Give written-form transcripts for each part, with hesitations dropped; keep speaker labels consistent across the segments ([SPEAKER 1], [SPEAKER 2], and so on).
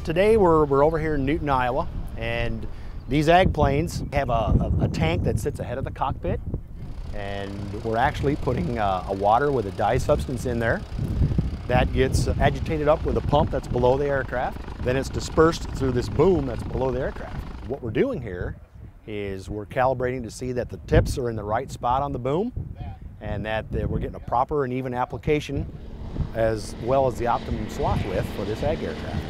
[SPEAKER 1] Today we're over here in Newton, Iowa, and these ag planes have a tank that sits ahead of the cockpit, and we're actually putting a water with a dye substance in there. That gets agitated up with a pump that's below the aircraft. Then it's dispersed through this boom that's below the aircraft. What we're doing here is we're calibrating to see that the tips are in the right spot on the boom and that we're getting a proper and even application as well as the optimum swath width for this ag aircraft.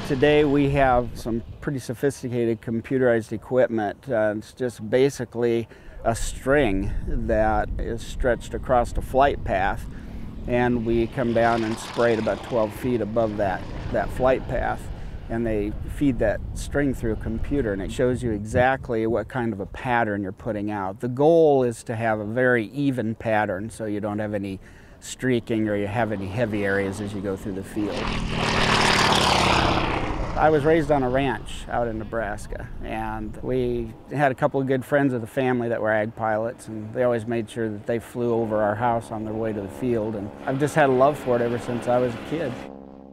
[SPEAKER 2] Today we have some pretty sophisticated computerized equipment. It's just basically a string that is stretched across the flight path, and we come down and spray it about 12 feet above that flight path, and they feed that string through a computer, and it shows you exactly what kind of a pattern you're putting out. The goal is to have a very even pattern so you don't have any streaking or you have any heavy areas as you go through the field. I was raised on a ranch out in Nebraska, and we had a couple of good friends of the family that were ag pilots, and they always made sure that they flew over our house on their way to the field, and I've just had a love for it ever since I was a kid.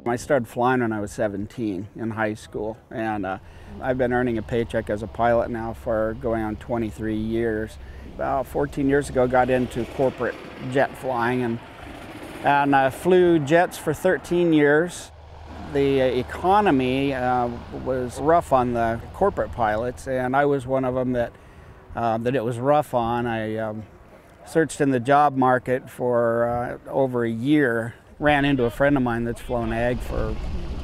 [SPEAKER 2] I started flying when I was 17 in high school, and I've been earning a paycheck as a pilot now for going on 23 years. About 14 years ago, got into corporate jet flying, and I flew jets for 13 years. The economy was rough on the corporate pilots, and I was one of them that it was rough on. I searched in the job market for over a year, ran into a friend of mine that's flown ag for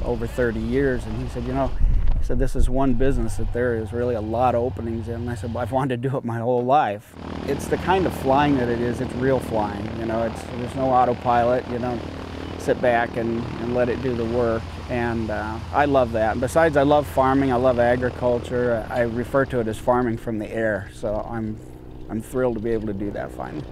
[SPEAKER 2] over 30 years, and he said, this is one business that there is really a lot of openings in. And I said, well, I've wanted to do it my whole life. It's the kind of flying that it is. It's real flying. There's no autopilot. You don't sit back and let it do the work, and I love that. And besides, I love farming. I love agriculture. I refer to it as farming from the air, so I'm thrilled to be able to do that finally.